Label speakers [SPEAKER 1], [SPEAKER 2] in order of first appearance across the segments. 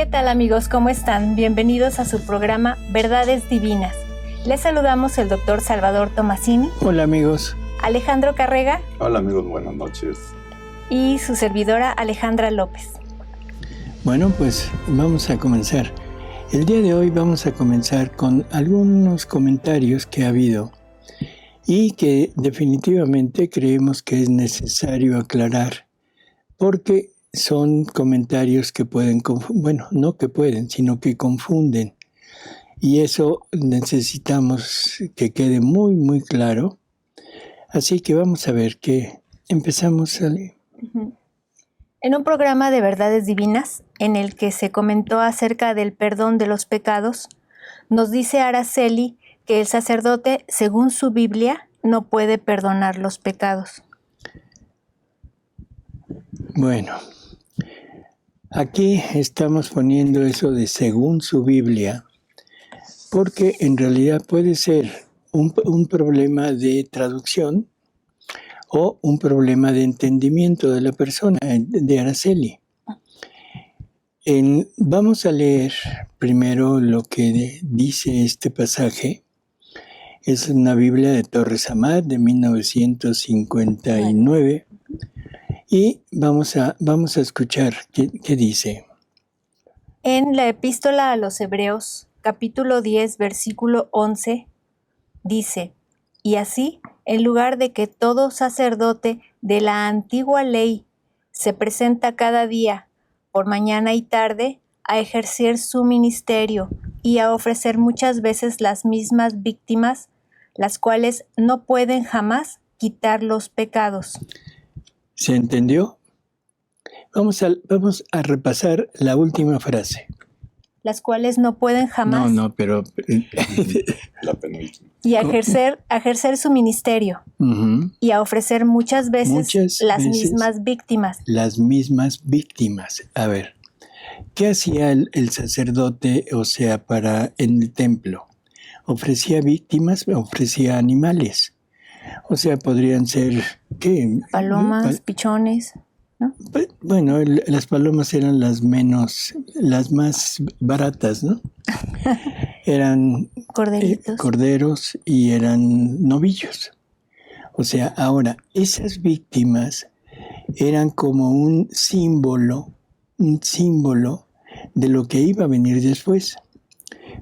[SPEAKER 1] ¿Qué tal amigos? ¿Cómo están? Bienvenidos a su programa Verdades Divinas. Les saludamos el doctor Salvador Tomasini.
[SPEAKER 2] Hola amigos.
[SPEAKER 1] Alejandro Carrega.
[SPEAKER 3] Hola amigos, buenas noches.
[SPEAKER 1] Y su servidora Alejandra López.
[SPEAKER 2] Bueno, pues vamos a comenzar. El día de hoy vamos a comenzar con algunos comentarios que ha habido y que definitivamente creemos que es necesario aclarar porque son comentarios que pueden, no que pueden, sino que confunden. Y eso necesitamos que quede muy, muy claro. Así que vamos a ver que empezamos.
[SPEAKER 1] En un programa de Verdades Divinas, en el que se comentó acerca del perdón de los pecados, nos dice Araceli que el sacerdote, según su Biblia, no puede perdonar los pecados.
[SPEAKER 2] Bueno, aquí estamos poniendo eso de según su Biblia, porque en realidad puede ser un problema de traducción o un problema de entendimiento de la persona, de Araceli. Vamos a leer primero lo que dice este pasaje. Es una Biblia de Torres Amat de 1959 y vamos a escuchar qué dice.
[SPEAKER 1] En la Epístola a los Hebreos, capítulo 10, versículo 11, dice: y así, en lugar de que todo sacerdote de la antigua ley se presenta cada día, por mañana y tarde, a ejercer su ministerio y a ofrecer muchas veces las mismas víctimas, las cuales no pueden jamás quitar los pecados.
[SPEAKER 2] ¿Se entendió? Vamos a repasar la última frase.
[SPEAKER 1] Las cuales no pueden jamás.
[SPEAKER 2] Pero
[SPEAKER 3] La penúltima.
[SPEAKER 1] Y a ejercer su ministerio.
[SPEAKER 2] Uh-huh.
[SPEAKER 1] Y a ofrecer muchas veces las mismas víctimas.
[SPEAKER 2] Las mismas víctimas. A ver, ¿qué hacía el sacerdote, en el templo? Ofrecía víctimas, ofrecía animales. O sea, podrían ser, ¿qué?
[SPEAKER 1] Palomas, pichones, ¿no?
[SPEAKER 2] Bueno, las palomas eran las más baratas, ¿no? Eran corderos y eran novillos. O sea, ahora, esas víctimas eran como un símbolo de lo que iba a venir después.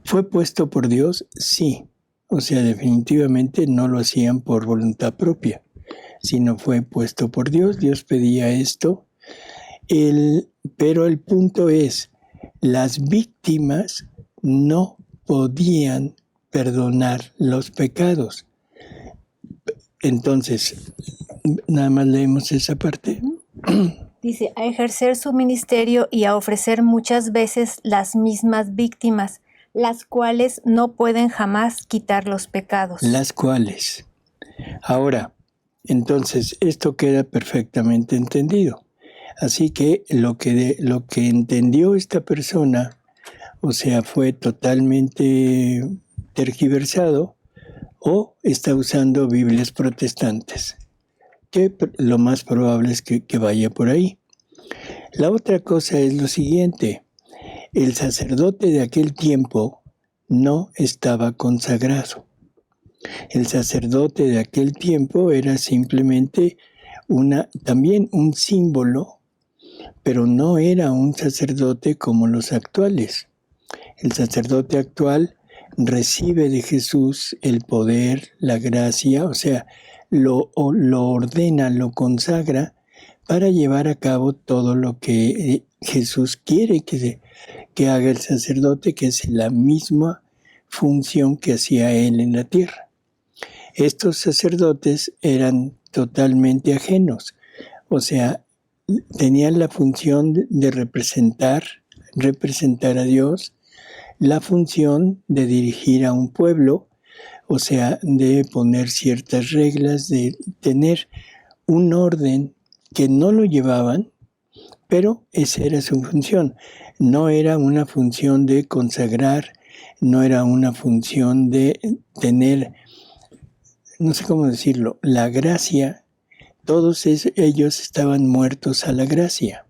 [SPEAKER 2] ¿Fue puesto por Dios? Sí. O sea, definitivamente no lo hacían por voluntad propia, sino fue puesto por Dios. Dios pedía esto. Pero el punto es, las víctimas no podían perdonar los pecados. Entonces, nada más leemos esa parte.
[SPEAKER 1] Dice, a ejercer su ministerio y a ofrecer muchas veces las mismas víctimas, las cuales no pueden jamás quitar los pecados.
[SPEAKER 2] Las cuales. Ahora, entonces, esto queda perfectamente entendido. Así que lo que entendió esta persona, o sea, fue totalmente tergiversado o está usando Biblias protestantes, que lo más probable es que vaya por ahí. La otra cosa es lo siguiente. El sacerdote de aquel tiempo no estaba consagrado. El sacerdote de aquel tiempo era simplemente también un símbolo, pero no era un sacerdote como los actuales. El sacerdote actual recibe de Jesús el poder, la gracia, o sea, lo ordena, lo consagra para llevar a cabo todo lo que Jesús quiere que haga el sacerdote, que es la misma función que hacía él en la tierra. Estos sacerdotes eran totalmente ajenos, o sea, tenían la función de representar a Dios, la función de dirigir a un pueblo, o sea, de poner ciertas reglas, de tener un orden que no lo llevaban, pero esa era su función. No era una función de consagrar, no era una función de tener, no sé cómo decirlo, la gracia. Todos ellos estaban muertos a la gracia.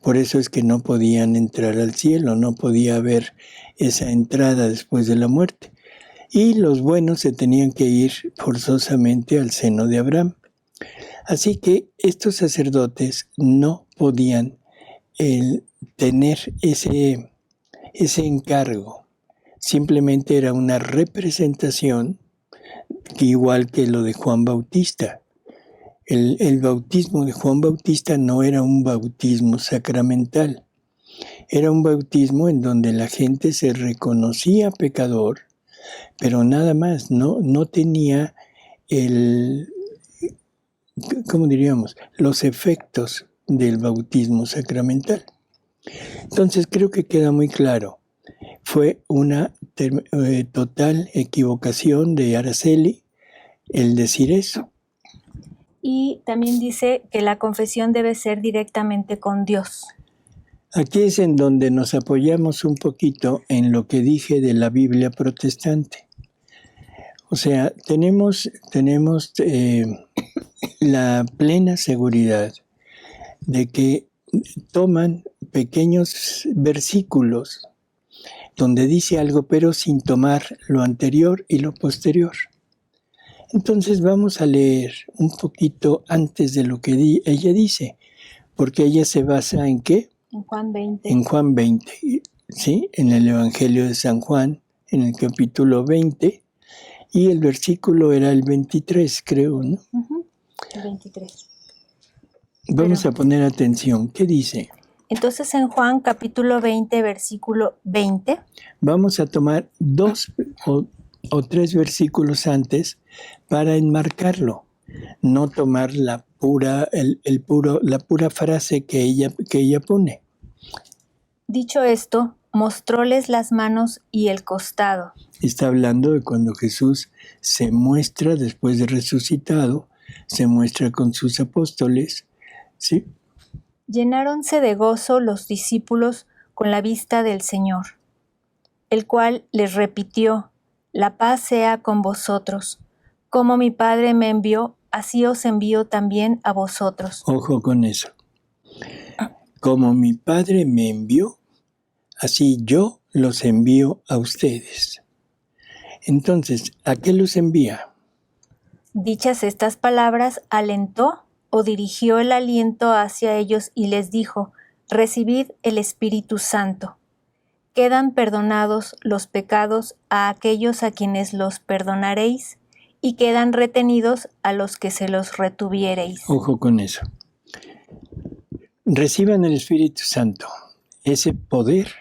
[SPEAKER 2] Por eso es que no podían entrar al cielo, no podía haber esa entrada después de la muerte. Y los buenos se tenían que ir forzosamente al seno de Abraham. Así que estos sacerdotes no podían tener ese encargo. Simplemente era una representación, igual que lo de Juan Bautista. El bautismo de Juan Bautista no era un bautismo sacramental. Era un bautismo en donde la gente se reconocía pecador, pero nada más, no tenía ¿cómo diríamos? Los efectos del bautismo sacramental. Entonces creo que queda muy claro. Fue una total equivocación de Araceli el decir eso.
[SPEAKER 1] Y también dice que la confesión debe ser directamente con Dios.
[SPEAKER 2] Aquí es en donde nos apoyamos un poquito en lo que dije de la Biblia protestante. O sea, tenemos la plena seguridad de que toman pequeños versículos donde dice algo, pero sin tomar lo anterior y lo posterior. Entonces vamos a leer un poquito antes de lo que ella dice, porque ella se basa ¿en qué?
[SPEAKER 1] En Juan 20.
[SPEAKER 2] En Juan 20, ¿sí? En el Evangelio de San Juan, en el capítulo 20, y el versículo era el 23, creo, ¿no?
[SPEAKER 1] El 23.
[SPEAKER 2] Vamos a poner atención. ¿Qué dice?
[SPEAKER 1] Entonces en Juan capítulo 20, versículo 20.
[SPEAKER 2] Vamos a tomar 2 o 3 versículos antes para enmarcarlo, no tomar la pura frase que ella pone.
[SPEAKER 1] Dicho esto, mostróles las manos y el costado.
[SPEAKER 2] Está hablando de cuando Jesús se muestra después de resucitado, se muestra con sus apóstoles, ¿sí?
[SPEAKER 1] Llenáronse de gozo los discípulos con la vista del Señor, el cual les repitió: la paz sea con vosotros. Como mi Padre me envió, así os envío también a vosotros.
[SPEAKER 2] Ojo con eso. Como mi Padre me envió, así yo los envío a ustedes. Entonces, ¿a qué los envía?
[SPEAKER 1] Dichas estas palabras, alentó o dirigió el aliento hacia ellos y les dijo: recibid el Espíritu Santo. Quedan perdonados los pecados a aquellos a quienes los perdonaréis, y quedan retenidos a los que se los retuviereis.
[SPEAKER 2] Ojo con eso. Reciban el Espíritu Santo, ese poder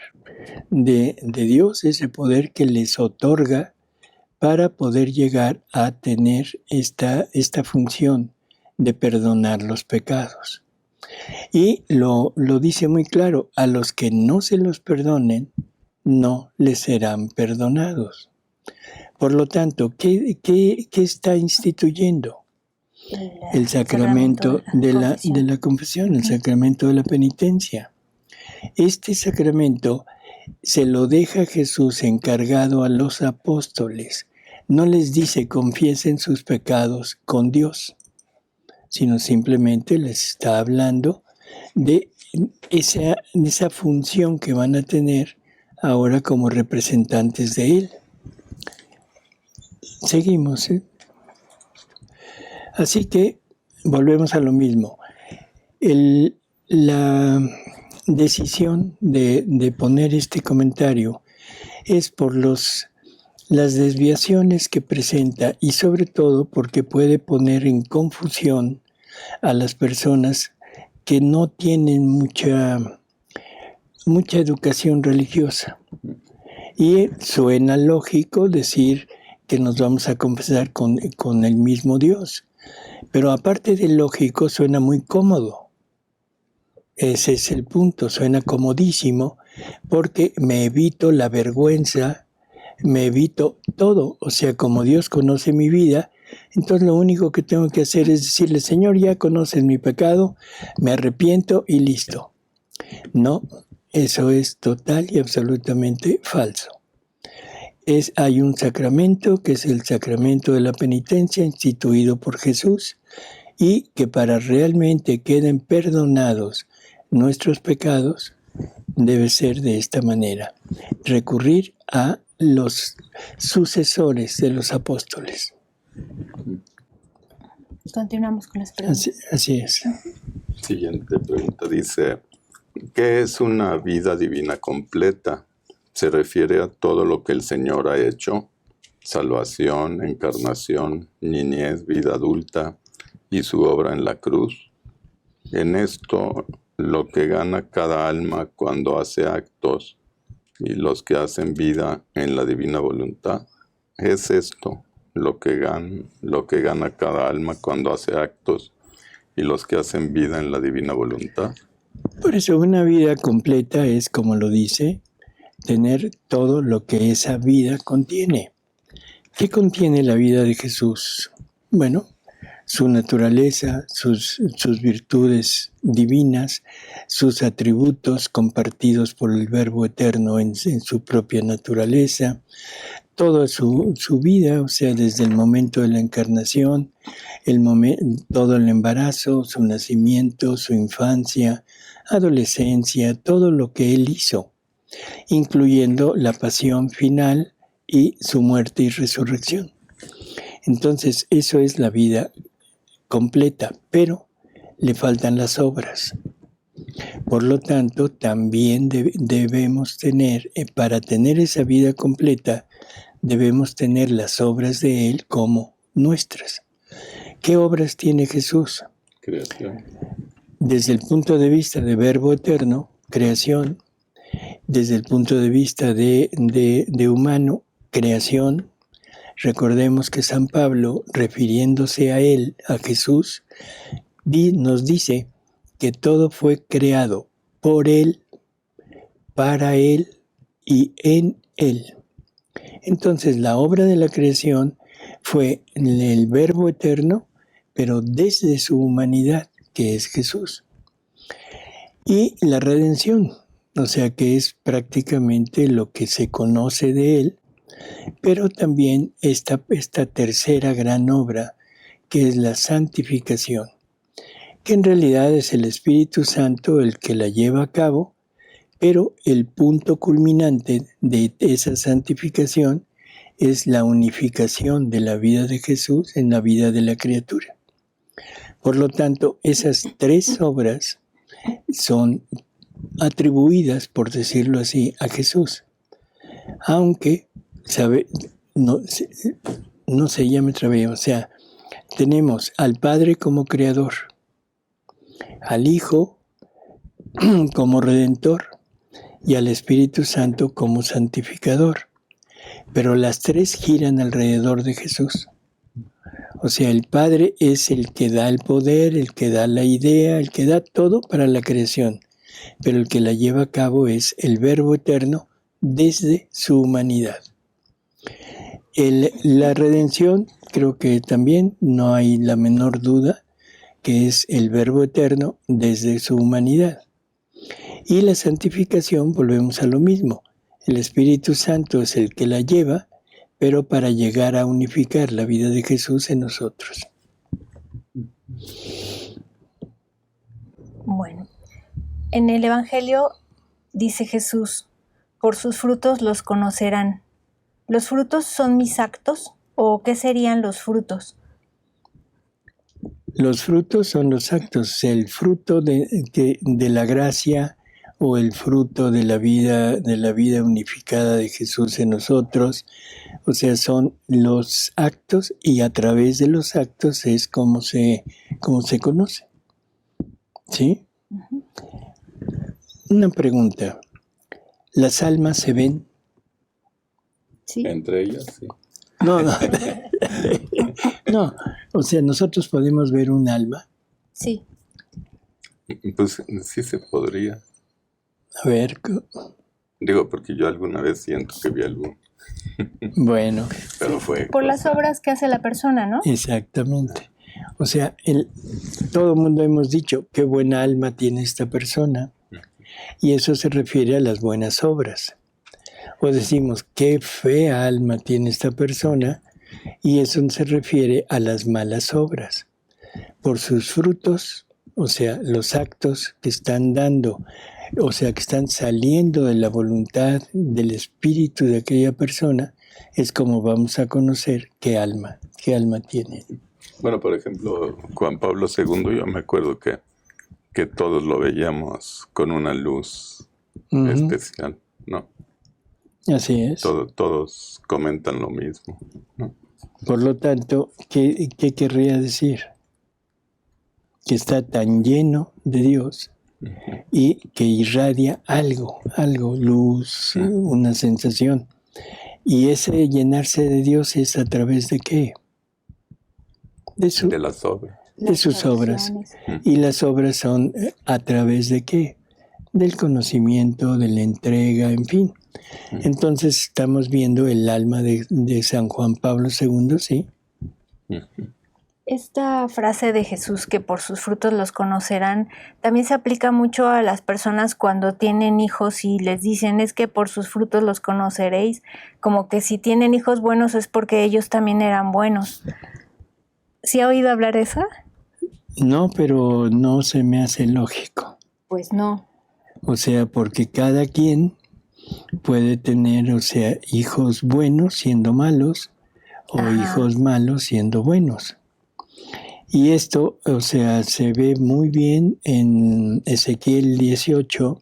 [SPEAKER 2] de Dios, ese poder que les otorga para poder llegar a tener esta función de perdonar los pecados. Y lo dice muy claro: a los que no se los perdonen, no les serán perdonados. Por lo tanto, ¿qué está instituyendo? El sacramento de la confesión, el sacramento de la penitencia. Este sacramento se lo deja Jesús encargado a los apóstoles. No les dice confiesen sus pecados con Dios, sino simplemente les está hablando de esa función que van a tener ahora como representantes de Él. Seguimos, ¿eh? Así que volvemos a lo mismo. La decisión de poner este comentario es por las desviaciones que presenta, y sobre todo porque puede poner en confusión a las personas que no tienen mucha educación religiosa. Y suena lógico decir que nos vamos a confesar con el mismo Dios, pero aparte de lógico, suena muy cómodo. Ese es el punto, suena comodísimo, porque me evito la vergüenza, me evito todo. O sea, como Dios conoce mi vida, entonces lo único que tengo que hacer es decirle: Señor, ya conoces mi pecado, me arrepiento y listo. No, eso es total y absolutamente falso. Hay un sacramento que es el sacramento de la penitencia, instituido por Jesús, y que para realmente queden perdonados nuestros pecados debe ser de esta manera: recurrir a los sucesores de los apóstoles.
[SPEAKER 1] Continuamos con las preguntas.
[SPEAKER 2] Así es.
[SPEAKER 3] Siguiente pregunta dice, ¿qué es una vida divina completa? Se refiere a todo lo que el Señor ha hecho: salvación, encarnación, niñez, vida adulta y su obra en la cruz. En esto, lo que gana cada alma cuando hace actos y los que hacen vida en la divina voluntad. Es esto lo que gana cada alma cuando hace actos y los que hacen vida en la divina voluntad.
[SPEAKER 2] Por eso una vida completa es, como lo dice, tener todo lo que esa vida contiene. ¿Qué contiene la vida de Jesús? Bueno, su naturaleza, sus virtudes divinas, sus atributos compartidos por el Verbo Eterno en su propia naturaleza, toda su vida, o sea, desde el momento de la encarnación, todo el embarazo, su nacimiento, su infancia, adolescencia, todo lo que Él hizo, incluyendo la pasión final y su muerte y resurrección. Entonces, eso es la vida completa, pero le faltan las obras. Por lo tanto, también debemos tener, para tener esa vida completa, debemos tener las obras de Él como nuestras. ¿Qué obras tiene Jesús?
[SPEAKER 3] Creación.
[SPEAKER 2] Desde el punto de vista de Verbo Eterno, creación. Desde el punto de vista de humano, creación. Recordemos que San Pablo, refiriéndose a Él, a Jesús, nos dice que todo fue creado por Él, para Él y en Él. Entonces, la obra de la creación fue el Verbo Eterno, pero desde su humanidad, que es Jesús. Y la redención, o sea que es prácticamente lo que se conoce de Él, pero también esta tercera gran obra, que es la santificación, que en realidad es el Espíritu Santo el que la lleva a cabo, pero el punto culminante de esa santificación es la unificación de la vida de Jesús en la vida de la criatura. Por lo tanto, esas tres obras son atribuidas, por decirlo así, a Jesús. Aunque, no sé, ya me trabé, o sea, tenemos al Padre como creador, al Hijo como redentor y al Espíritu Santo como santificador. Pero las tres giran alrededor de Jesús. O sea, el Padre es el que da el poder, el que da la idea, el que da todo para la creación. Pero el que la lleva a cabo es el Verbo Eterno desde su humanidad. La redención, creo que también no hay la menor duda, que es el Verbo Eterno desde su humanidad. Y la santificación, volvemos a lo mismo. El Espíritu Santo es el que la lleva, pero para llegar a unificar la vida de Jesús en nosotros.
[SPEAKER 1] Bueno, en el Evangelio dice Jesús, por sus frutos los conocerán. ¿Los frutos son mis actos o qué serían los frutos?
[SPEAKER 2] Los frutos son los actos, el fruto de la gracia o el fruto de la vida unificada de Jesús en nosotros. O sea, son los actos y a través de los actos es como se conoce. ¿Sí?
[SPEAKER 1] Uh-huh.
[SPEAKER 2] Una pregunta. ¿Las almas se ven?
[SPEAKER 1] Sí.
[SPEAKER 3] Entre ellas, sí.
[SPEAKER 2] No. No, o sea, nosotros podemos ver un alma.
[SPEAKER 1] Sí.
[SPEAKER 3] Pues sí se podría.
[SPEAKER 2] A ver.
[SPEAKER 3] Digo, porque yo alguna vez siento que vi algo.
[SPEAKER 2] Bueno.
[SPEAKER 3] Pero fue
[SPEAKER 1] por las obras que hace la persona, ¿no?
[SPEAKER 2] Exactamente. O sea, todo el mundo hemos dicho qué buena alma tiene esta persona. Y eso se refiere a las buenas obras. O decimos qué fea alma tiene esta persona. Y eso se refiere a las malas obras. Por sus frutos o sea, los actos que están dando, o sea, que están saliendo de la voluntad, del espíritu de aquella persona, es como vamos a conocer qué alma tiene.
[SPEAKER 3] Bueno, por ejemplo, Juan Pablo II, yo me acuerdo que todos lo veíamos con una luz especial, ¿no?
[SPEAKER 2] Así es.
[SPEAKER 3] Todos comentan lo mismo, ¿no?
[SPEAKER 2] Por lo tanto, ¿qué querría decir? Que está tan lleno de Dios y que irradia algo, luz, una sensación. Y ese llenarse de Dios es a través de ¿qué?
[SPEAKER 3] De las obras.
[SPEAKER 2] De sus obras. Y las obras son a través de ¿qué? Del conocimiento, de la entrega, en fin. Entonces estamos viendo el alma de San Juan Pablo II, ¿sí?
[SPEAKER 1] Esta frase de Jesús, que por sus frutos los conocerán, también se aplica mucho a las personas cuando tienen hijos y les dicen es que por sus frutos los conoceréis, como que si tienen hijos buenos es porque ellos también eran buenos. ¿Sí ha oído hablar de eso?
[SPEAKER 2] No, pero no se me hace lógico.
[SPEAKER 1] Pues no.
[SPEAKER 2] O sea, porque cada quien puede tener, o sea, hijos buenos siendo malos o hijos malos siendo buenos. Y esto, o sea, se ve muy bien en Ezequiel 18,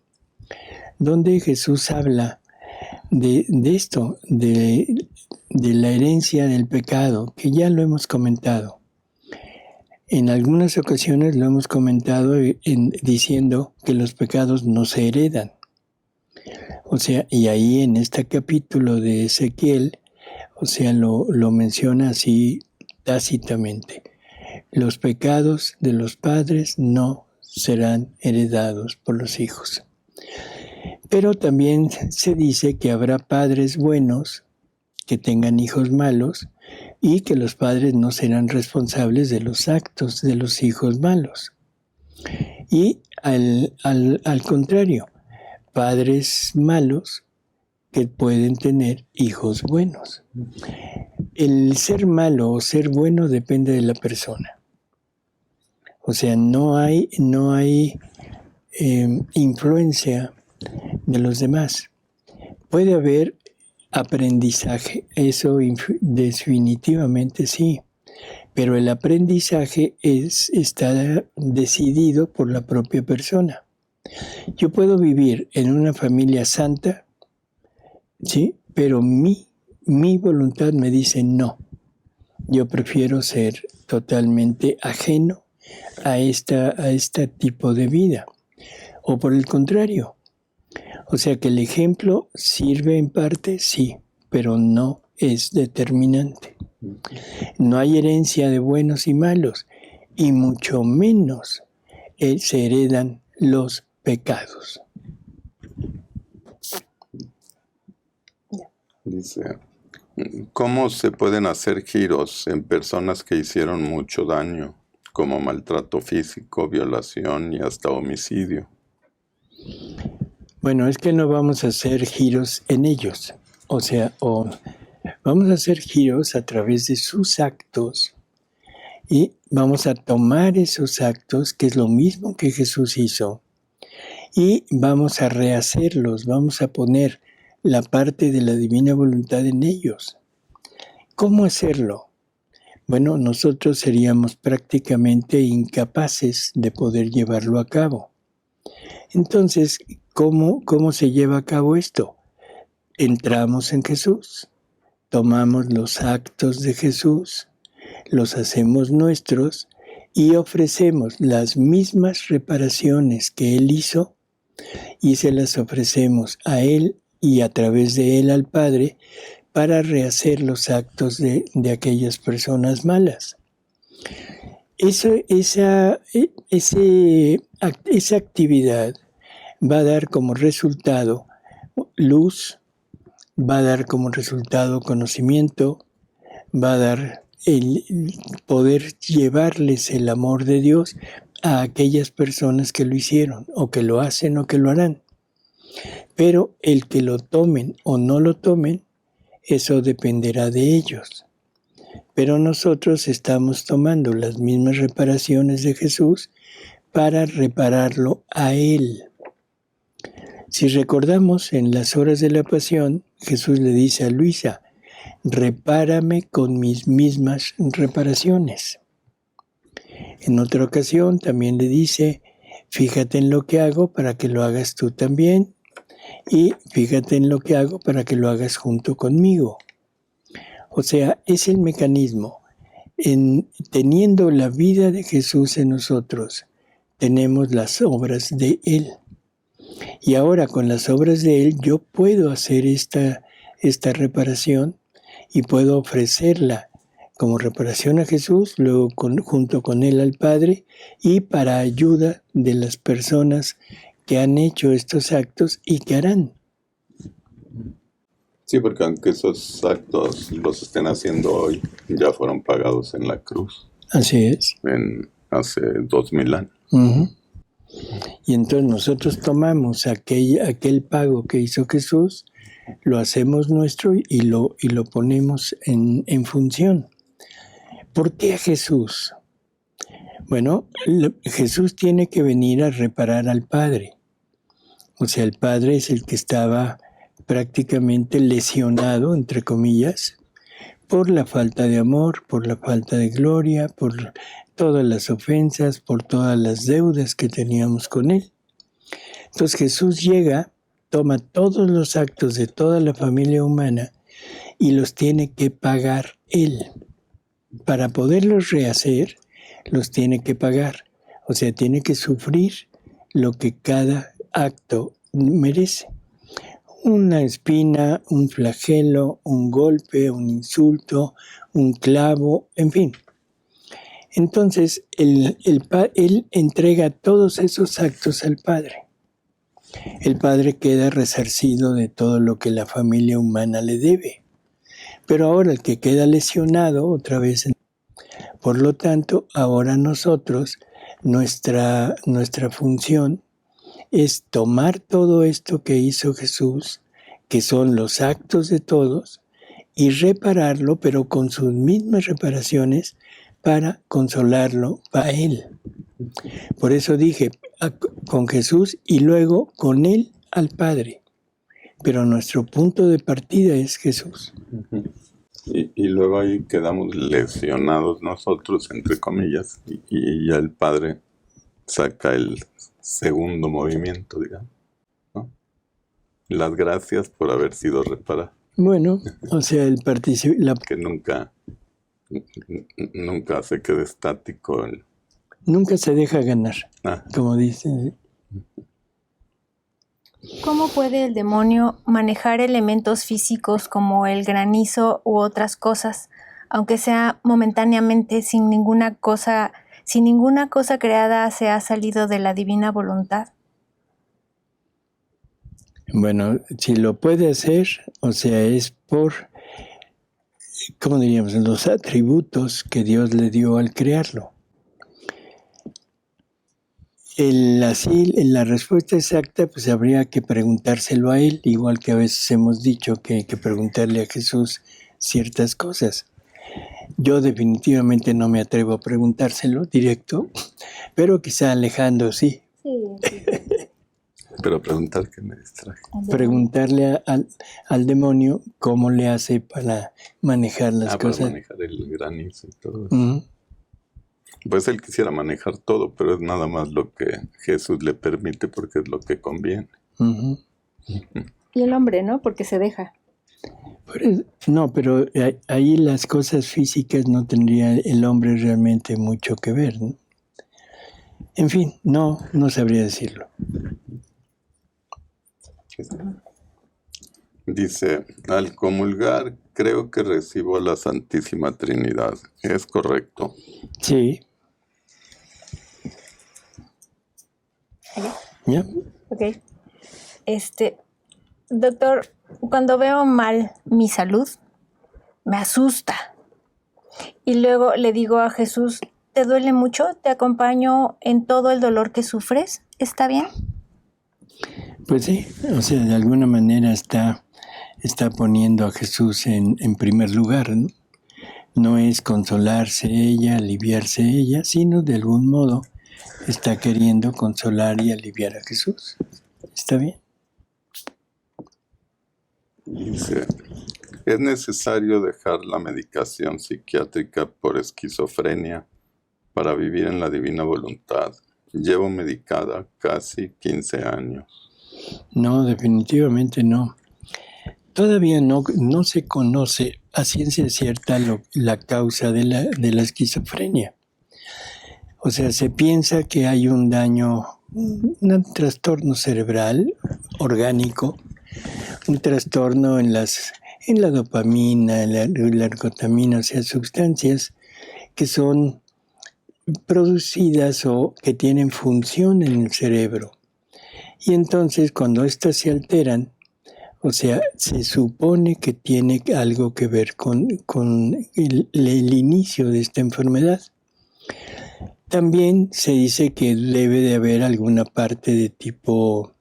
[SPEAKER 2] donde Jesús habla de esto, de la herencia del pecado, que ya lo hemos comentado. En algunas ocasiones lo hemos comentado diciendo que los pecados no se heredan. O sea, y ahí en este capítulo de Ezequiel, o sea, lo menciona así tácitamente. Los pecados de los padres no serán heredados por los hijos. Pero también se dice que habrá padres buenos que tengan hijos malos y que los padres no serán responsables de los actos de los hijos malos. Y al contrario, padres malos que pueden tener hijos buenos. El ser malo o ser bueno depende de la persona. O sea, no hay influencia de los demás. Puede haber aprendizaje, eso definitivamente sí, pero el aprendizaje está decidido por la propia persona. Yo puedo vivir en una familia santa, ¿sí? Pero mi voluntad me dice no. Yo prefiero ser totalmente ajeno a este tipo de vida. O por el contrario. O sea que el ejemplo sirve en parte, sí, pero no es determinante. No hay herencia de buenos y malos, y mucho menos se heredan los pecados.
[SPEAKER 3] Dice, ¿cómo se pueden hacer giros en personas que hicieron mucho daño, como maltrato físico, violación y hasta homicidio?
[SPEAKER 2] Bueno, es que no vamos a hacer giros en ellos, o sea, vamos a hacer giros a través de sus actos y vamos a tomar esos actos, que es lo mismo que Jesús hizo, y vamos a rehacerlos, vamos a poner la parte de la divina voluntad en ellos. ¿Cómo hacerlo? Bueno, nosotros seríamos prácticamente incapaces de poder llevarlo a cabo. Entonces, ¿cómo se lleva a cabo esto? Entramos en Jesús, tomamos los actos de Jesús, los hacemos nuestros y ofrecemos las mismas reparaciones que Él hizo y se las ofrecemos a Él y a través de Él al Padre para rehacer los actos de aquellas personas malas. Esa actividad va a dar como resultado luz, va a dar como resultado conocimiento, va a dar el poder llevarles el amor de Dios a aquellas personas que lo hicieron, o que lo hacen o que lo harán. Pero el que lo tomen o no lo tomen, eso dependerá de ellos. Pero nosotros estamos tomando las mismas reparaciones de Jesús para repararlo a Él. Si recordamos, en las horas de la pasión, Jesús le dice a Luisa, repárame con mis mismas reparaciones. En otra ocasión también le dice, fíjate en lo que hago para que lo hagas tú también, y fíjate en lo que hago para que lo hagas junto conmigo. O sea, es el mecanismo. Teniendo la vida de Jesús en nosotros, tenemos las obras de Él. Y ahora con las obras de Él yo puedo hacer esta reparación y puedo ofrecerla como reparación a Jesús, luego junto con Él al Padre y para ayuda de las personas que han hecho estos actos y que harán.
[SPEAKER 3] Sí, porque aunque esos actos los estén haciendo hoy, ya fueron pagados en la cruz.
[SPEAKER 2] Así es.
[SPEAKER 3] Hace 2000 años.
[SPEAKER 2] Uh-huh. Y entonces nosotros tomamos aquel pago que hizo Jesús, lo hacemos nuestro y lo ponemos en función. ¿Por qué a Jesús? Bueno, Jesús tiene que venir a reparar al Padre. O sea, el Padre es el que estaba prácticamente lesionado, entre comillas, por la falta de amor, por la falta de gloria, por todas las ofensas, por todas las deudas que teníamos con Él. Entonces Jesús llega, toma todos los actos de toda la familia humana y los tiene que pagar Él. Para poderlos rehacer, los tiene que pagar. O sea, tiene que sufrir lo que cada acto merece. Una espina, un flagelo, un golpe, un insulto, un clavo, en fin. Entonces, él entrega todos esos actos al Padre. El Padre queda resarcido de todo lo que la familia humana le debe. Pero ahora el que queda lesionado otra vez. Por lo tanto, ahora nosotros, nuestra función es tomar todo esto que hizo Jesús, que son los actos de todos, y repararlo, pero con sus mismas reparaciones, para consolarlo a Él. Por eso dije, con Jesús y luego con Él al Padre. Pero nuestro punto de partida es Jesús.
[SPEAKER 3] Y luego ahí quedamos lesionados nosotros, entre comillas, y ya el Padre saca el segundo movimiento, digamos, ¿no? Las gracias por haber sido reparado.
[SPEAKER 2] Bueno, o sea,
[SPEAKER 3] que nunca se quede estático.
[SPEAKER 2] Nunca se deja ganar, como dice.
[SPEAKER 1] ¿Cómo puede el demonio manejar elementos físicos como el granizo u otras cosas, aunque sea momentáneamente, sin ninguna cosa creada se ha salido de la divina voluntad?
[SPEAKER 2] Bueno, si lo puede hacer, o sea, es por, ¿cómo diríamos?, los atributos que Dios le dio al crearlo. La respuesta exacta, pues habría que preguntárselo a Él, igual que a veces hemos dicho que hay que preguntarle a Jesús ciertas cosas. Yo definitivamente no me atrevo a preguntárselo directo, pero quizá Alejandro sí.
[SPEAKER 1] Sí.
[SPEAKER 3] Pero preguntar que me distrae.
[SPEAKER 2] Preguntarle al demonio cómo le hace para manejar las cosas.
[SPEAKER 3] Para manejar el granizo y todo eso.
[SPEAKER 2] Uh-huh.
[SPEAKER 3] Pues él quisiera manejar todo, pero es nada más lo que Jesús le permite porque es lo que conviene.
[SPEAKER 2] Uh-huh.
[SPEAKER 1] Y el hombre, ¿no? Porque se deja.
[SPEAKER 2] Pero ahí las cosas físicas no tendría el hombre realmente mucho que ver, ¿no? En fin, no sabría decirlo.
[SPEAKER 3] Dice, al comulgar creo que recibo la Santísima Trinidad. ¿Es correcto?
[SPEAKER 2] Sí. ¿Ya?
[SPEAKER 1] Ok. Doctor, cuando veo mal mi salud, me asusta. Y luego le digo a Jesús, ¿te duele mucho? ¿Te acompaño en todo el dolor que sufres? ¿Está bien?
[SPEAKER 2] Pues sí, o sea, de alguna manera está poniendo a Jesús en primer lugar, ¿no? No es consolarse ella, aliviarse ella, sino de algún modo está queriendo consolar y aliviar a Jesús. ¿Está bien?
[SPEAKER 3] Dice, ¿es necesario dejar la medicación psiquiátrica por esquizofrenia para vivir en la divina voluntad? Llevo medicada casi 15 años.
[SPEAKER 2] No, definitivamente no. Todavía no se conoce a ciencia cierta la causa de la esquizofrenia. O sea, se piensa que hay un daño, un trastorno cerebral orgánico, un trastorno en la dopamina, en la ergotamina, o sea, sustancias que son producidas o que tienen función en el cerebro. Y entonces cuando éstas se alteran, o sea, se supone que tiene algo que ver con el inicio de esta enfermedad. También se dice que debe de haber alguna parte de tipo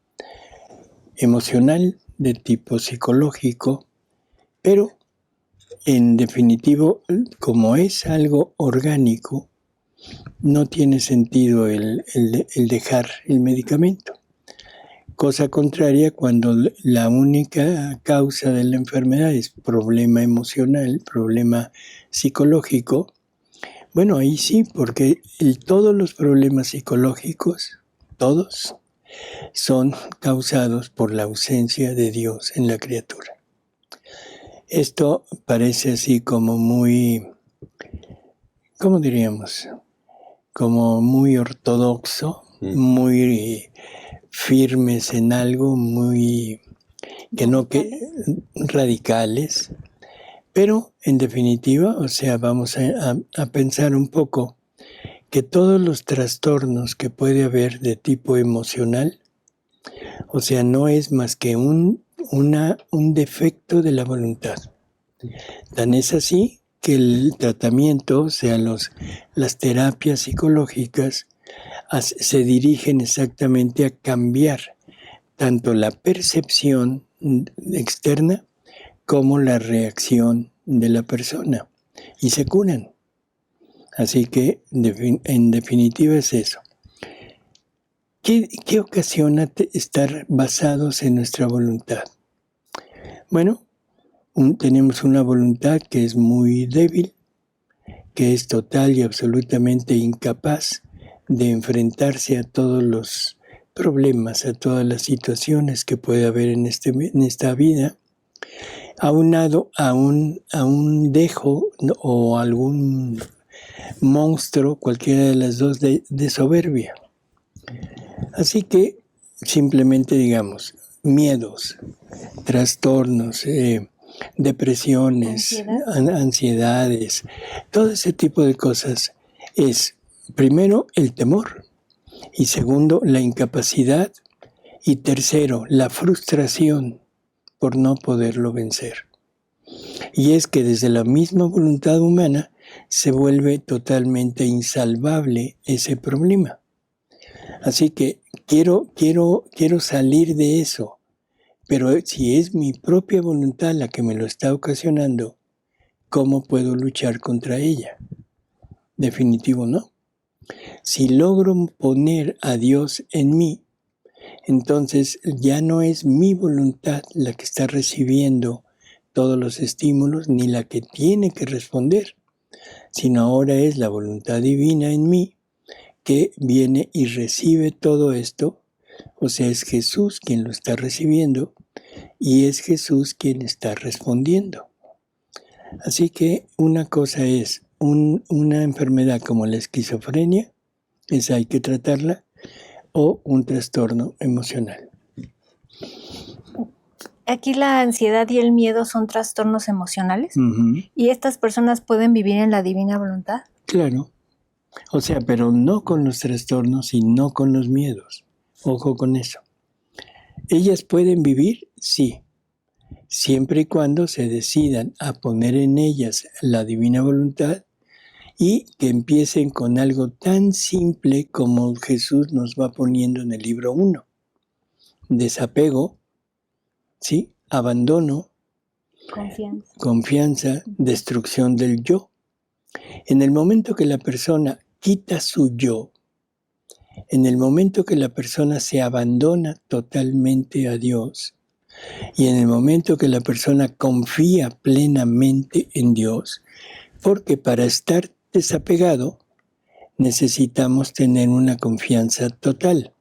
[SPEAKER 2] emocional, de tipo psicológico, pero en definitivo, como es algo orgánico, no tiene sentido el dejar el medicamento. Cosa contraria cuando la única causa de la enfermedad es problema emocional, problema psicológico. Bueno, ahí sí, porque todos los problemas psicológicos, todos, son causados por la ausencia de Dios en la criatura. Esto parece así como muy, ¿cómo diríamos? Como muy ortodoxo, muy firmes en algo, muy que radicales, pero en definitiva, o sea, vamos a pensar un poco que todos los trastornos que puede haber de tipo emocional, o sea, no es más que un defecto de la voluntad. Tan es así que el tratamiento, o sea, las terapias psicológicas, se dirigen exactamente a cambiar tanto la percepción externa como la reacción de la persona y se curan. Así que en definitiva es eso. ¿Qué ocasiona estar basados en nuestra voluntad? Bueno, tenemos una voluntad que es muy débil, que es total y absolutamente incapaz de enfrentarse a todos los problemas, a todas las situaciones que puede haber en esta vida, aunado a un dejo o algún monstruo, cualquiera de las dos, de soberbia. Así que simplemente digamos, miedos, trastornos, depresiones, ansiedades, todo ese tipo de cosas es, primero, el temor, y segundo, la incapacidad, y tercero, la frustración por no poderlo vencer. Y es que desde la misma voluntad humana se vuelve totalmente insalvable ese problema. Así que quiero salir de eso, pero si es mi propia voluntad la que me lo está ocasionando, ¿cómo puedo luchar contra ella? Definitivo no. Si logro poner a Dios en mí, entonces ya no es mi voluntad la que está recibiendo todos los estímulos ni la que tiene que responder, sino ahora es la voluntad divina en mí que viene y recibe todo esto. O sea, es Jesús quien lo está recibiendo y es Jesús quien está respondiendo. Así que una cosa es una enfermedad como la esquizofrenia, esa hay que tratarla, o un trastorno emocional.
[SPEAKER 1] Aquí la ansiedad y el miedo son trastornos emocionales.
[SPEAKER 2] Uh-huh.
[SPEAKER 1] ¿Y estas personas pueden vivir en la divina voluntad?
[SPEAKER 2] Claro. O sea, pero no con los trastornos y no con los miedos. Ojo con eso. ¿Ellas pueden vivir? Sí. Siempre y cuando se decidan a poner en ellas la divina voluntad y que empiecen con algo tan simple como Jesús nos va poniendo en el libro 1. Desapego, ¿sí? Abandono, confianza, destrucción del yo. En el momento que la persona quita su yo En el momento que la persona se abandona totalmente a Dios y en el momento que la persona confía plenamente en Dios, porque para estar desapegado necesitamos tener una confianza total.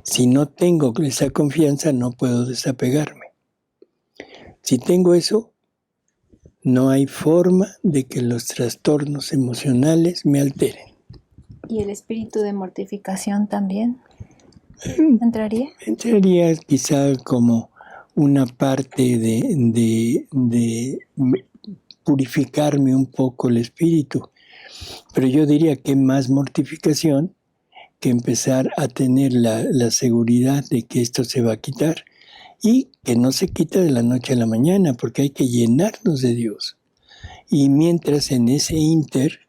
[SPEAKER 2] Si no tengo esa confianza, no puedo desapegarme. Si tengo eso, no hay forma de que los trastornos emocionales me alteren.
[SPEAKER 1] ¿Y el espíritu de mortificación también entraría?
[SPEAKER 2] Entraría quizá como una parte de purificarme un poco el espíritu. Pero yo diría que más mortificación que empezar a tener la seguridad de que esto se va a quitar y que no se quita de la noche a la mañana, porque hay que llenarnos de Dios. Y mientras en ese ínter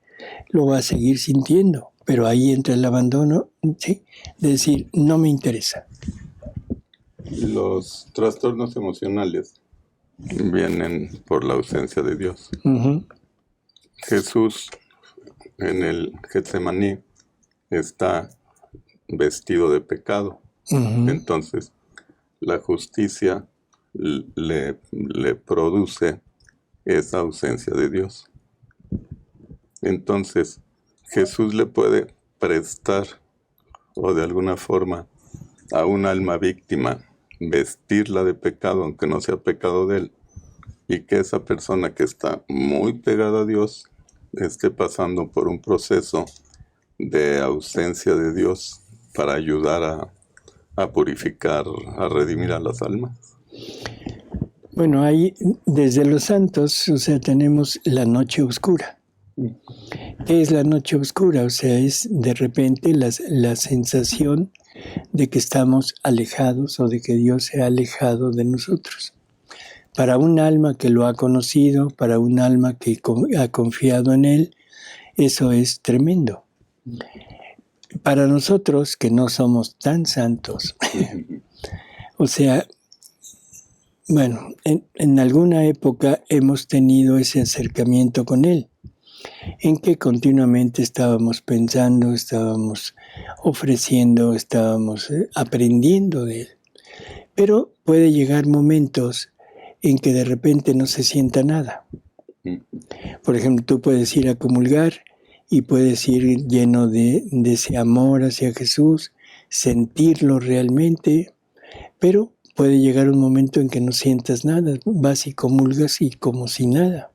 [SPEAKER 2] lo va a seguir sintiendo, pero ahí entra el abandono, ¿sí? De decir, no me interesa.
[SPEAKER 3] Los trastornos emocionales vienen por la ausencia de Dios.
[SPEAKER 2] Uh-huh.
[SPEAKER 3] Jesús en el Getsemaní está vestido de pecado.
[SPEAKER 2] Uh-huh.
[SPEAKER 3] Entonces, la justicia le produce esa ausencia de Dios. Entonces, Jesús le puede prestar, o de alguna forma, a un alma víctima, vestirla de pecado, aunque no sea pecado de él, y que esa persona que está muy pegada a Dios esté pasando por un proceso de ausencia de Dios para ayudar a purificar, a redimir a las almas.
[SPEAKER 2] Bueno, ahí desde los santos, o sea, tenemos la noche oscura. ¿Qué es la noche oscura? O sea, es de repente la sensación de que estamos alejados o de que Dios se ha alejado de nosotros. Para un alma que lo ha conocido, para un alma que ha confiado en Él, eso es tremendo. Para nosotros que no somos tan santos, o sea, bueno, en alguna época hemos tenido ese acercamiento con Él, en que continuamente estábamos pensando, estábamos ofreciendo, estábamos aprendiendo de Él. Pero puede llegar momentos en que de repente no se sienta nada. Por ejemplo, tú puedes ir a comulgar y puedes ir lleno de ese amor hacia Jesús, sentirlo realmente, pero puede llegar un momento en que no sientas nada, vas y comulgas y como si nada.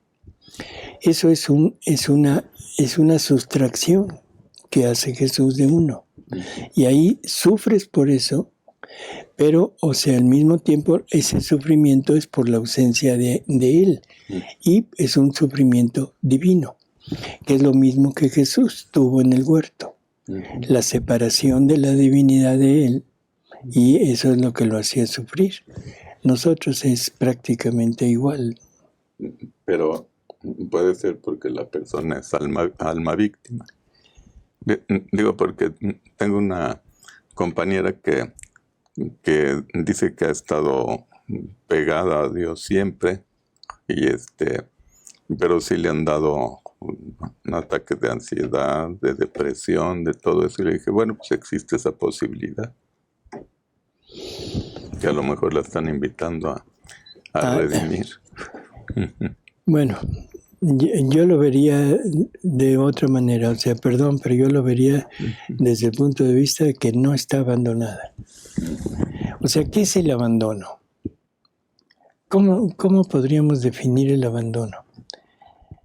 [SPEAKER 2] Eso es una sustracción que hace Jesús de uno. Y ahí sufres por eso, pero, o sea, al mismo tiempo ese sufrimiento es por la ausencia de Él. Y es un sufrimiento divino, que es lo mismo que Jesús tuvo en el huerto. La separación de la divinidad de Él, y eso es lo que lo hacía sufrir. Nosotros es prácticamente igual.
[SPEAKER 3] Pero puede ser porque la persona es alma víctima. Digo, porque tengo una compañera que dice que ha estado pegada a Dios siempre, y pero sí le han dado un ataque de ansiedad, de depresión, de todo eso, y le dije, bueno, pues existe esa posibilidad, que a lo mejor la están invitando a redimir.
[SPEAKER 2] Bueno, yo lo vería de otra manera, o sea, perdón, pero yo lo vería desde el punto de vista de que no está abandonada. O sea, ¿qué es el abandono? ¿Cómo podríamos definir el abandono?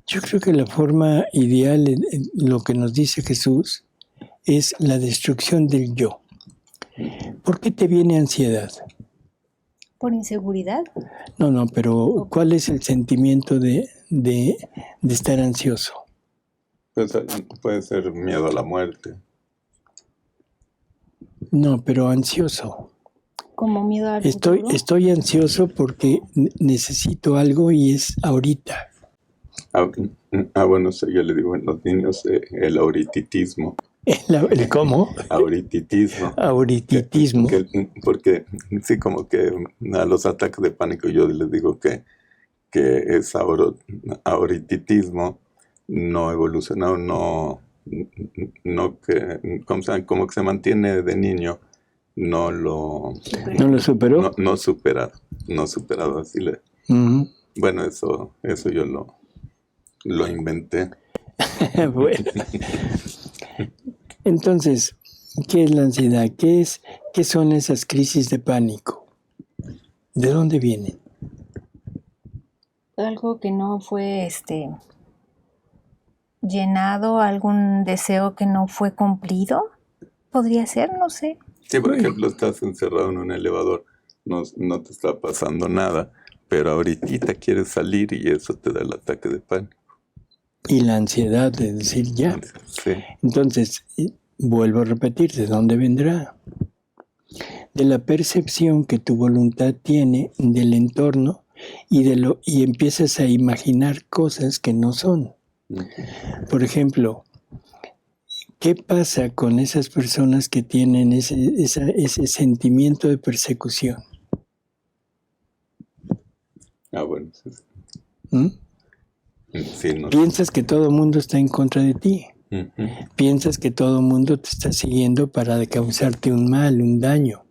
[SPEAKER 2] Yo creo que la forma ideal, lo que nos dice Jesús, es la destrucción del yo. ¿Por qué te viene ansiedad?
[SPEAKER 1] ¿Por inseguridad?
[SPEAKER 2] No, pero ¿cuál es el sentimiento de estar ansioso?
[SPEAKER 3] Puede ser miedo a la muerte.
[SPEAKER 2] No, pero ansioso.
[SPEAKER 1] ¿Como miedo al futuro?
[SPEAKER 2] Estoy ansioso porque necesito algo y es ahorita.
[SPEAKER 3] Bueno, yo le digo en los niños el aurititismo.
[SPEAKER 2] ¿El cómo?
[SPEAKER 3] Aurititismo.
[SPEAKER 2] Aurititismo.
[SPEAKER 3] Porque sí, como que a los ataques de pánico yo les digo que es aurititismo no evolucionado, no que, como que se mantiene de niño, no lo,
[SPEAKER 2] ¿No lo superó?
[SPEAKER 3] no superado, así le,
[SPEAKER 2] Ujú.
[SPEAKER 3] bueno, eso yo lo inventé.
[SPEAKER 2] Bueno, entonces, ¿qué es la ansiedad? ¿Qué son esas crisis de pánico? ¿De dónde vienen?
[SPEAKER 1] Algo que no fue llenado, algún deseo que no fue cumplido. Podría ser, no sé.
[SPEAKER 3] Sí, por ejemplo, estás encerrado en un elevador, no te está pasando nada, pero ahorita quieres salir y eso te da el ataque de pánico.
[SPEAKER 2] Y la ansiedad de decir ya.
[SPEAKER 3] Sí.
[SPEAKER 2] Entonces, vuelvo a repetir, ¿de dónde vendrá? De la percepción que tu voluntad tiene del entorno y empiezas a imaginar cosas que no son. Por ejemplo, ¿qué pasa con esas personas que tienen ese sentimiento de persecución?
[SPEAKER 3] Bueno, sí.
[SPEAKER 2] ¿Mm?
[SPEAKER 3] Sí, no.
[SPEAKER 2] Piensas que todo el mundo está en contra de ti.
[SPEAKER 3] Ujú.
[SPEAKER 2] Piensas que todo el mundo te está siguiendo para causarte un mal, un daño.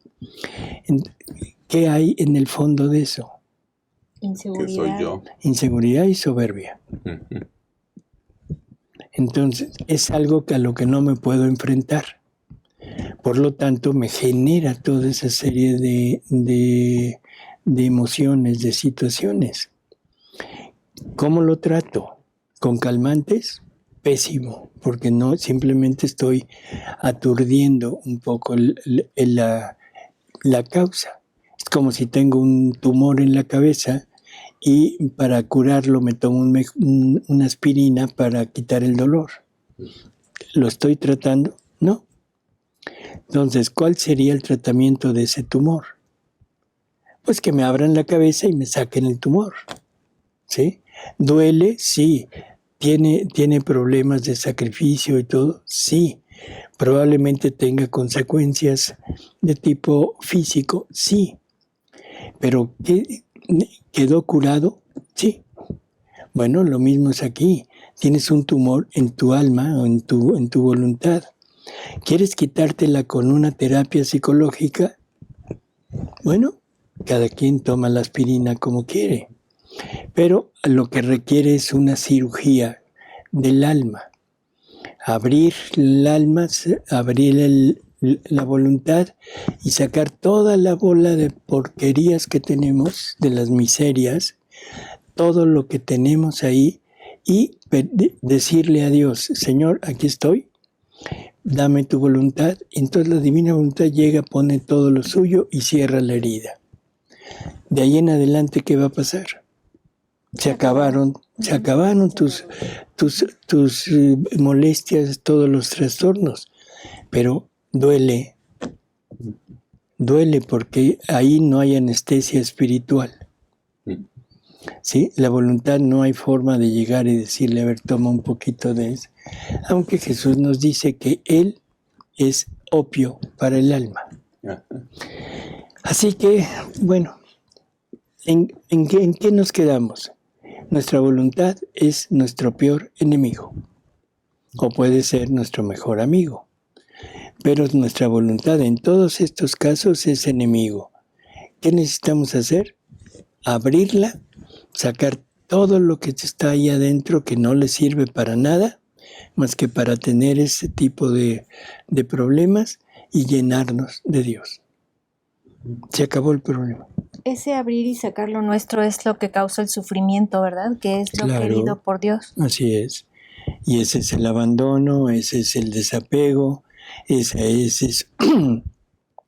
[SPEAKER 2] ¿Qué hay en el fondo de eso?
[SPEAKER 3] Que soy yo.
[SPEAKER 2] Inseguridad y soberbia.
[SPEAKER 3] Ujú.
[SPEAKER 2] Entonces, es algo a lo que no me puedo enfrentar. Por lo tanto, me genera toda esa serie de emociones, de situaciones. ¿Cómo lo trato? ¿Con calmantes? Pésimo, porque no, simplemente estoy aturdiendo un poco la causa. Es como si tengo un tumor en la cabeza y para curarlo me tomo una aspirina para quitar el dolor. ¿Lo estoy tratando? No. Entonces, ¿cuál sería el tratamiento de ese tumor? Pues que me abran la cabeza y me saquen el tumor. ¿Sí? ¿Duele? Sí. ¿Tiene problemas de sacrificio y todo? Sí. ¿Probablemente tenga consecuencias de tipo físico? Sí. ¿Pero quedó curado? Sí. Bueno, lo mismo es aquí. Tienes un tumor en tu alma o en tu voluntad. ¿Quieres quitártela con una terapia psicológica? Bueno, cada quien toma la aspirina como quiere. Pero lo que requiere es una cirugía del alma. Abrir el alma, abrir la voluntad y sacar toda la bola de porquerías que tenemos, de las miserias, todo lo que tenemos ahí y decirle a Dios, Señor, aquí estoy, dame tu voluntad. Entonces la divina voluntad llega, pone todo lo suyo y cierra la herida. De ahí en adelante, ¿qué va a pasar? Se acabaron tus molestias, todos los trastornos, pero duele porque ahí no hay anestesia espiritual. ¿Sí? La voluntad no hay forma de llegar y decirle, a ver, toma un poquito de eso. Aunque Jesús nos dice que Él es opio para el alma. Así que, bueno, ¿en qué nos quedamos? Nuestra voluntad es nuestro peor enemigo, o puede ser nuestro mejor amigo, pero nuestra voluntad en todos estos casos es enemigo. ¿Qué necesitamos hacer? Abrirla, sacar todo lo que está ahí adentro que no le sirve para nada, más que para tener ese tipo de problemas y llenarnos de Dios. Se acabó el problema.
[SPEAKER 1] Ese abrir y sacar lo nuestro es lo que causa el sufrimiento, ¿verdad? Que es lo querido por Dios.
[SPEAKER 2] Así es. Y ese es el abandono, ese es el desapego, ese es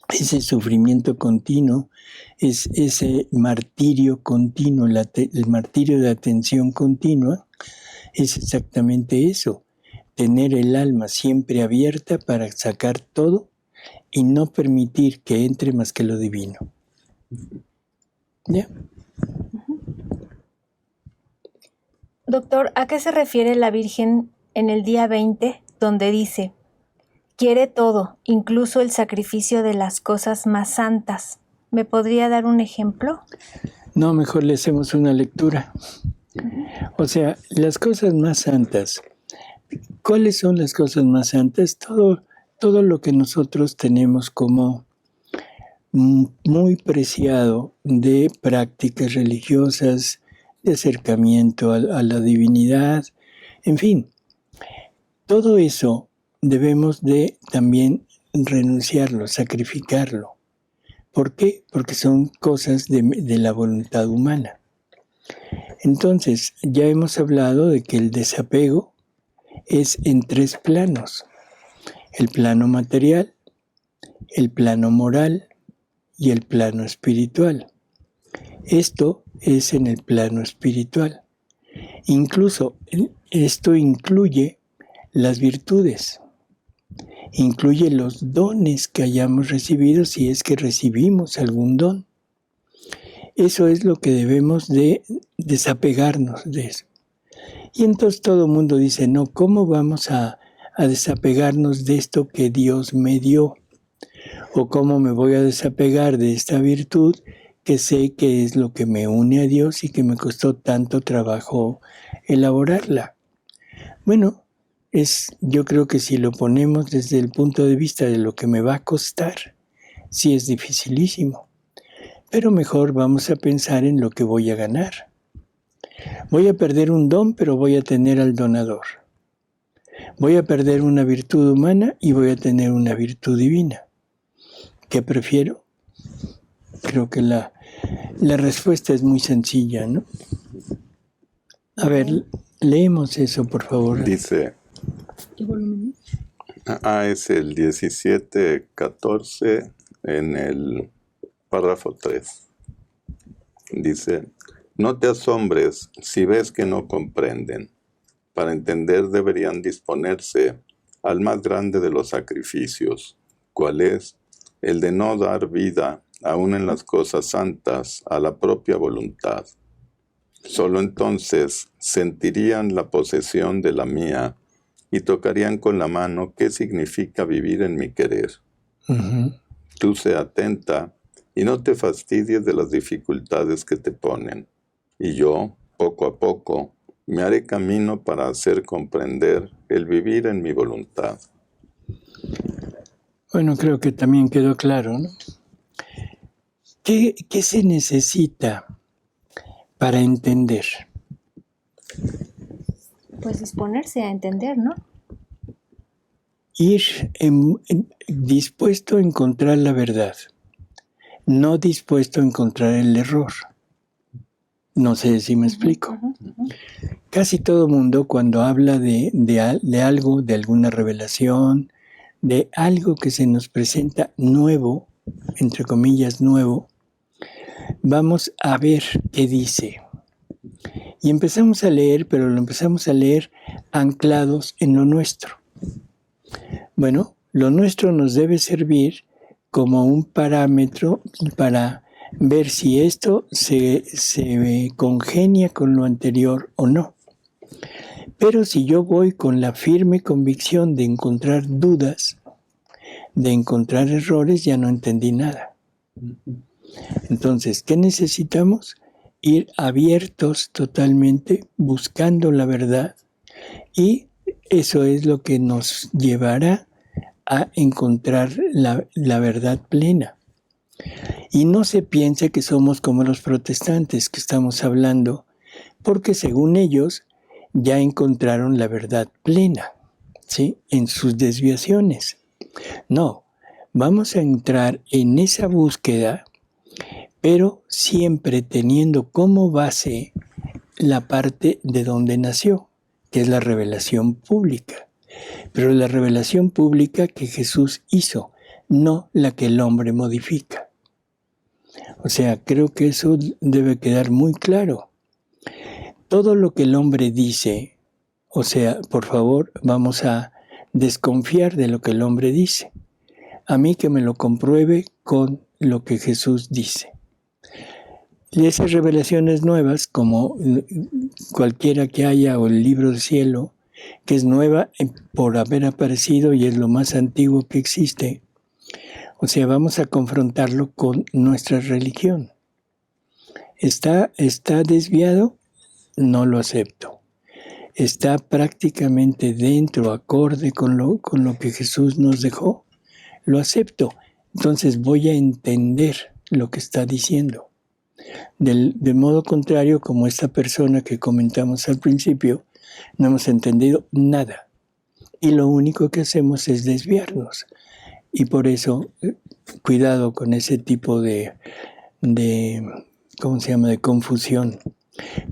[SPEAKER 2] ese sufrimiento continuo, es ese martirio continuo, el martirio de atención continua, es exactamente eso. Tener el alma siempre abierta para sacar todo y no permitir que entre más que lo divino. ¿Ya?
[SPEAKER 1] Doctor, ¿a qué se refiere la Virgen en el día 20, donde dice, quiere todo, incluso el sacrificio de las cosas más santas? ¿Me podría dar un ejemplo?
[SPEAKER 2] No, mejor le hacemos una lectura. O sea, las cosas más santas, ¿cuáles son las cosas más santas? Todo lo que nosotros tenemos como muy preciado de prácticas religiosas, de acercamiento a la divinidad, en fin, todo eso debemos de también renunciarlo, sacrificarlo. ¿Por qué? Porque son cosas de la voluntad humana. Entonces, ya hemos hablado de que el desapego es en 3 planos: el plano material, el plano moral y el plano espiritual. Esto es en el plano espiritual. Incluso esto incluye las virtudes, incluye los dones que hayamos recibido, si es que recibimos algún don. Eso es lo que debemos de desapegarnos de eso. Y entonces todo el mundo dice, no, ¿cómo vamos a desapegarnos de esto que Dios me dio? ¿O cómo me voy a desapegar de esta virtud que sé que es lo que me une a Dios y que me costó tanto trabajo elaborarla? Bueno, yo creo que si lo ponemos desde el punto de vista de lo que me va a costar, sí es dificilísimo. Pero mejor vamos a pensar en lo que voy a ganar. Voy a perder un don, pero voy a tener al donador. Voy a perder una virtud humana y voy a tener una virtud divina. ¿Qué prefiero? Creo que la respuesta es muy sencilla, ¿no? A ver, leemos eso, por favor.
[SPEAKER 3] Dice,
[SPEAKER 1] ¿Qué volumen es?
[SPEAKER 3] es el 17:14 en el párrafo 3. Dice, no te asombres si ves que no comprenden. Para entender deberían disponerse al más grande de los sacrificios, cual es el de no dar vida, aun en las cosas santas, a la propia voluntad. Solo entonces sentirían la posesión de la mía y tocarían con la mano qué significa vivir en mi querer.
[SPEAKER 2] Uh-huh.
[SPEAKER 3] Tú sé atenta y no te fastidies de las dificultades que te ponen. Y yo, poco a poco, me haré camino para hacer comprender el vivir en mi voluntad.
[SPEAKER 2] Bueno, creo que también quedó claro, ¿no? ¿Qué se necesita para entender?
[SPEAKER 1] Pues disponerse a entender, ¿no?
[SPEAKER 2] Ir dispuesto a encontrar la verdad, no dispuesto a encontrar el error. No sé si me explico. Casi todo mundo cuando habla de algo, de alguna revelación, de algo que se nos presenta nuevo, entre comillas nuevo, vamos a ver qué dice. Y empezamos a leer, pero lo empezamos a leer anclados en lo nuestro. Bueno, lo nuestro nos debe servir como un parámetro para ver si esto se congenia con lo anterior o no. Pero si yo voy con la firme convicción de encontrar dudas, de encontrar errores, ya no entendí nada. Entonces, ¿qué necesitamos? Ir abiertos totalmente, buscando la verdad, y eso es lo que nos llevará a encontrar la verdad plena. Y no se piense que somos como los protestantes que estamos hablando, porque según ellos ya encontraron la verdad plena, ¿sí? En sus desviaciones. No, vamos a entrar en esa búsqueda, pero siempre teniendo como base la parte de donde nació, que es la revelación pública. Pero la revelación pública que Jesús hizo, no la que el hombre modifica. O sea, creo que eso debe quedar muy claro. Todo lo que el hombre dice, o sea, por favor, vamos a desconfiar de lo que el hombre dice. A mí que me lo compruebe con lo que Jesús dice. Y esas revelaciones nuevas, como cualquiera que haya, o el libro del cielo, que es nueva por haber aparecido y es lo más antiguo que existe. O sea, vamos a confrontarlo con nuestra religión. ¿Está desviado? No lo acepto. está prácticamente dentro, acorde con lo que Jesús nos dejó, lo acepto. Entonces voy a entender lo que está diciendo. De modo contrario, como esta persona que comentamos al principio, no hemos entendido nada. Y lo único que hacemos es desviarnos. Y por eso, cuidado con ese tipo de confusión.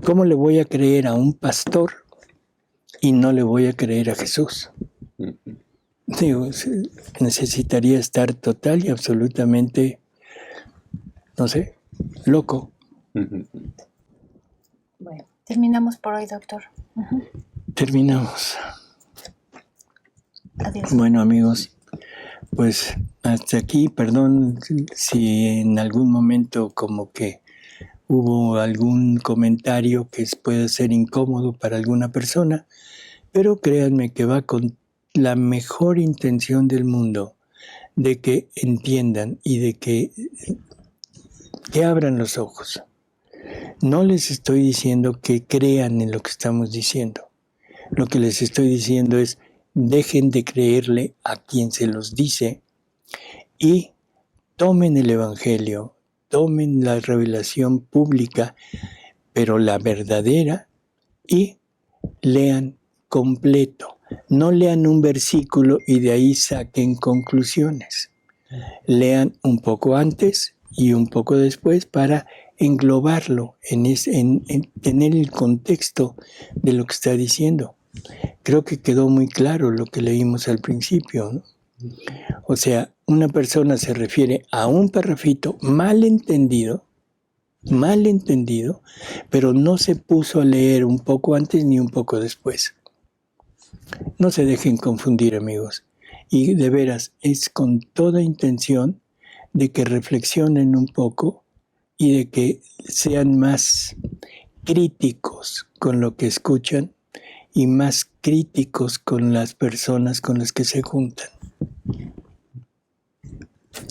[SPEAKER 2] ¿Cómo le voy a creer a un pastor y no le voy a creer a Jesús? Digo, necesitaría estar total y absolutamente, no sé, loco.
[SPEAKER 1] Bueno, terminamos por hoy, doctor.
[SPEAKER 2] Terminamos.
[SPEAKER 1] Adiós.
[SPEAKER 2] Bueno, amigos, pues hasta aquí, perdón si en algún momento como que hubo algún comentario que pueda ser incómodo para alguna persona, pero créanme que va con la mejor intención del mundo de que entiendan y de que abran los ojos. No les estoy diciendo que crean en lo que estamos diciendo. Lo que les estoy diciendo es: dejen de creerle a quien se los dice y tomen el Evangelio, tomen la revelación pública, pero la verdadera, y lean completo. No lean un versículo y de ahí saquen conclusiones. Lean un poco antes y un poco después para englobarlo, en tener el contexto de lo que está diciendo. Creo que quedó muy claro lo que leímos al principio, ¿no? O sea, una persona se refiere a un parrafito mal entendido, pero no se puso a leer un poco antes ni un poco después. No se dejen confundir, amigos. Y de veras, es con toda intención de que reflexionen un poco y de que sean más críticos con lo que escuchan y más críticos con las personas con las que se juntan.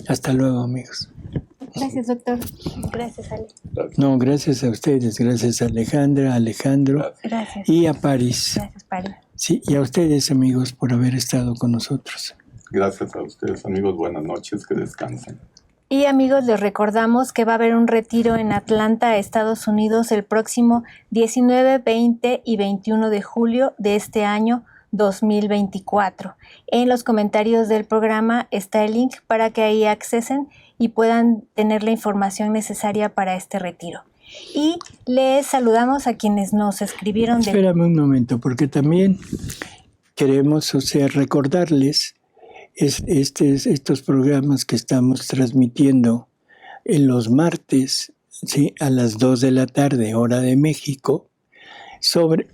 [SPEAKER 2] Hasta luego, amigos.
[SPEAKER 1] Gracias, doctor. Gracias, Ale.
[SPEAKER 2] No, gracias a ustedes, gracias a Alejandra, a Alejandro.
[SPEAKER 1] Gracias.
[SPEAKER 2] Y a Paris.
[SPEAKER 1] Gracias, Paris.
[SPEAKER 2] Sí, y a ustedes, amigos, por haber estado con nosotros.
[SPEAKER 3] Gracias a ustedes, amigos. Buenas noches, que descansen.
[SPEAKER 1] Y amigos, les recordamos que va a haber un retiro en Atlanta, Estados Unidos, el próximo 19, 20 y 21 de julio de este año 2024. En los comentarios del programa está el link para que ahí accesen y puedan tener la información necesaria para este retiro. Y les saludamos a quienes nos escribieron.
[SPEAKER 2] Espérame un momento, porque también queremos, recordarles estos programas que estamos transmitiendo en los martes, ¿sí?, a las 2 de la tarde, hora de México, sobre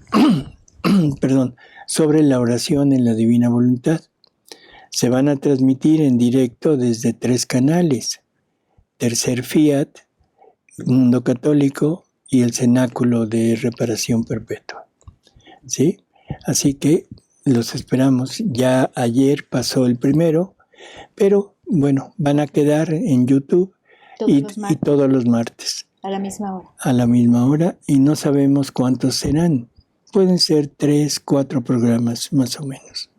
[SPEAKER 2] la oración en la Divina Voluntad. Se van a transmitir en directo desde 3 canales: Tercer Fiat, Mundo Católico y el Cenáculo de Reparación Perpetua. ¿Sí? Así que los esperamos. Ya ayer pasó el primero, pero bueno, van a quedar en YouTube y todos los martes.
[SPEAKER 1] A la misma hora.
[SPEAKER 2] A la misma hora, y no sabemos cuántos serán. Pueden ser 3, 4 programas más o menos.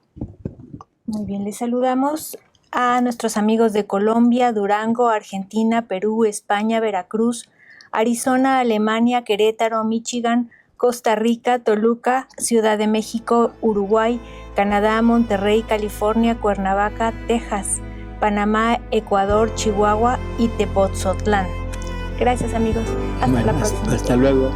[SPEAKER 1] Muy bien, les saludamos a nuestros amigos de Colombia, Durango, Argentina, Perú, España, Veracruz, Arizona, Alemania, Querétaro, Michigan, Costa Rica, Toluca, Ciudad de México, Uruguay, Canadá, Monterrey, California, Cuernavaca, Texas, Panamá, Ecuador, Chihuahua y Tepoztlán. Gracias, amigos. Hasta la próxima.
[SPEAKER 2] Hasta luego.